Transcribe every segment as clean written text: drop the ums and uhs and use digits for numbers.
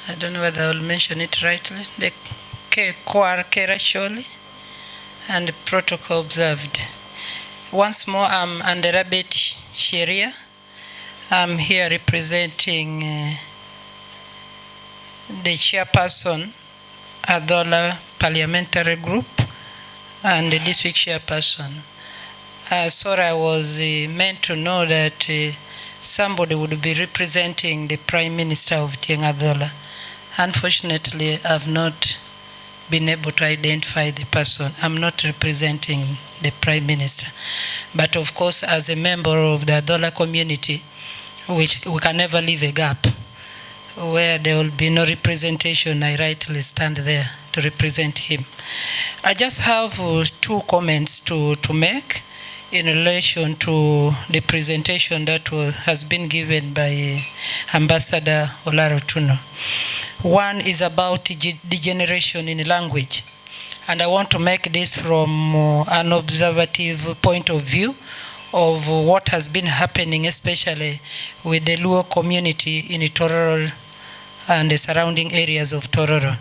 I don't know whether I will mention it rightly, the Acholi, and protocol observed. Once more, I'm under Rabet Sheria. I'm here representing the chairperson, Adola Parliamentary Group, and the district chairperson. Sorry, I was meant to know that somebody would be representing the Prime Minister of Adola. Unfortunately, I've not been able to identify the person. I'm not representing the Prime Minister. But of course, as a member of the Adola community, which we can never leave a gap, where there will be no representation, I rightly stand there to represent him. I just have two comments to make in relation to the presentation that has been given by Ambassador Olarotuno. One is about degeneration in language. And I want to make this from an observative point of view of what has been happening, especially with the Luo community in Tororo and the surrounding areas of Tororo.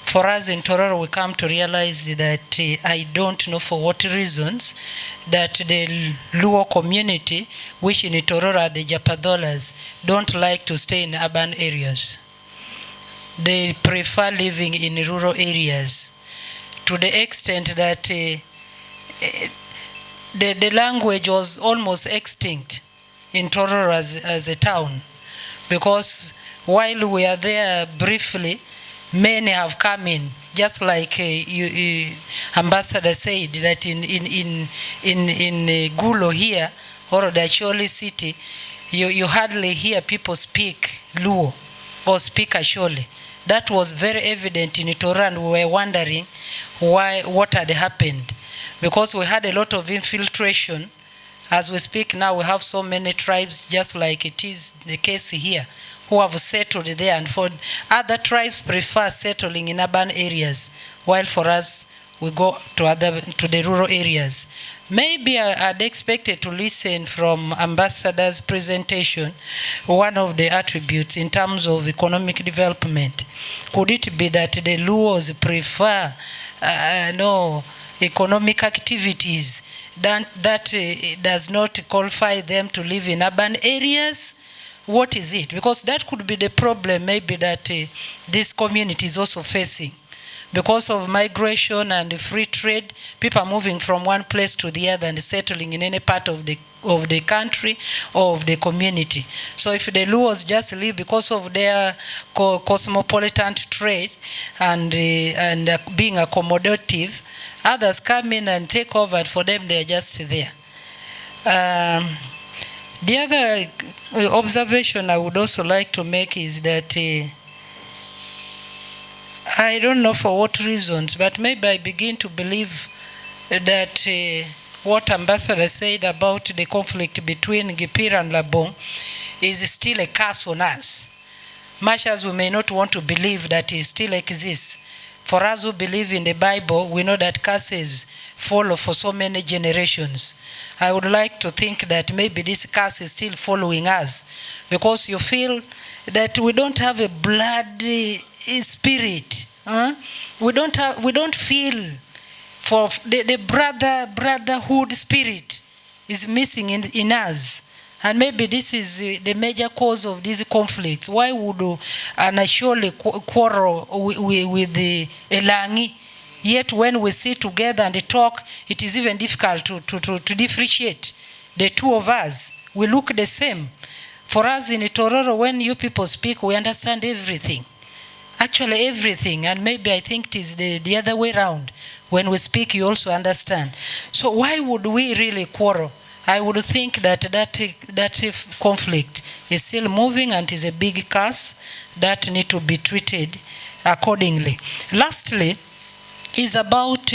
For us in Tororo, we come to realize that I don't know for what reasons that the Luo community, which in Tororo are the Japadolas, don't like to stay in urban areas. They prefer living in rural areas, to the extent that the language was almost extinct in Tororo as a town, because while we are there briefly, many have come in, just like Ambassador said, that in Gulo here, or the Acholi city, you hardly hear people speak Luo or speak Acholi. That was very evident in Tororo, and we were wondering what had happened, because we had a lot of infiltration. As we speak now, we have so many tribes, just like it is the case here, who have settled there, and for other tribes prefer settling in urban areas, while for us, we go to the rural areas. Maybe I'd expected to listen from Ambassador's presentation, one of the attributes in terms of economic development. Could it be that the Luos prefer economic activities that does not qualify them to live in urban areas? What is it? Because that could be the problem maybe that this community is also facing. Because of migration and free trade, people are moving from one place to the other and settling in any part of the country or of the community. So if the Luos just live because of their cosmopolitan trade and being accommodative, others come in and take over, and for them they're just there. The other observation I would also like to make is that I don't know for what reasons, but maybe I begin to believe that what Ambassador said about the conflict between Gipira and Labong is still a curse on us. Much as we may not want to believe that it still exists, for us who believe in the Bible, we know that curses follow for so many generations. I would like to think that maybe this curse is still following us, because you feel that we don't have a bloody spirit. We don't feel for the brotherhood spirit is missing in us. And maybe this is the major cause of these conflicts. Why would an Acholi quarrel with the Elangi? Yet when we sit together and talk, it is even difficult to differentiate the two of us. We look the same. For us in Tororo, when you people speak, we understand everything. Actually everything. And maybe I think it is the other way around. When we speak, you also understand. So why would we really quarrel? I would think that conflict is still moving and is a big curse that need to be treated accordingly. Lastly, is about,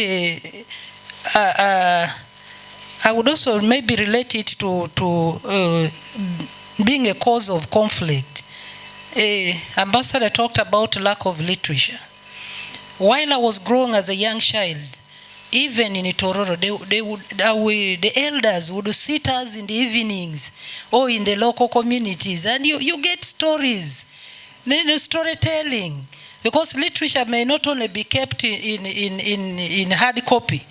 I would also maybe relate it to being a cause of conflict. Ambassador talked about lack of literature. While I was growing as a young child, even in Tororo, the elders would sit us in the evenings or in the local communities, and you get stories storytelling, because literature may not only be kept in hard copy,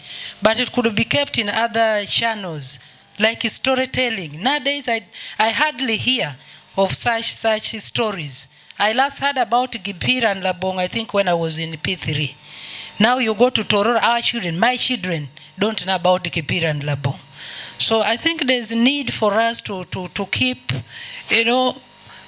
but it could be kept in other channels, like storytelling. Nowadays, I hardly hear of such stories. I last heard about Gipira and Labong, I think, when I was in P3. Now you go to Tororo, our children, my children, don't know about Gipira and Labong. So I think there's a need for us to keep,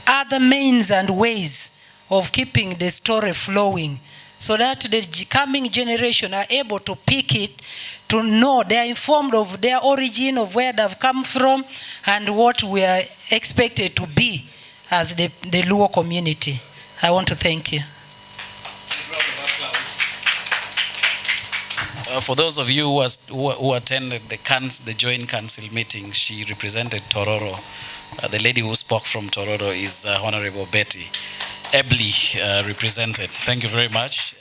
other means and ways of keeping the story flowing, so that the coming generation are able to pick it, to know they are informed of their origin, of where they've come from, and what we are expected to be as the Luo community. I want to thank you. For those of you who attended the joint council meeting, she represented Tororo. The lady who spoke from Tororo is Honorable Betty, ably represented. Thank you very much.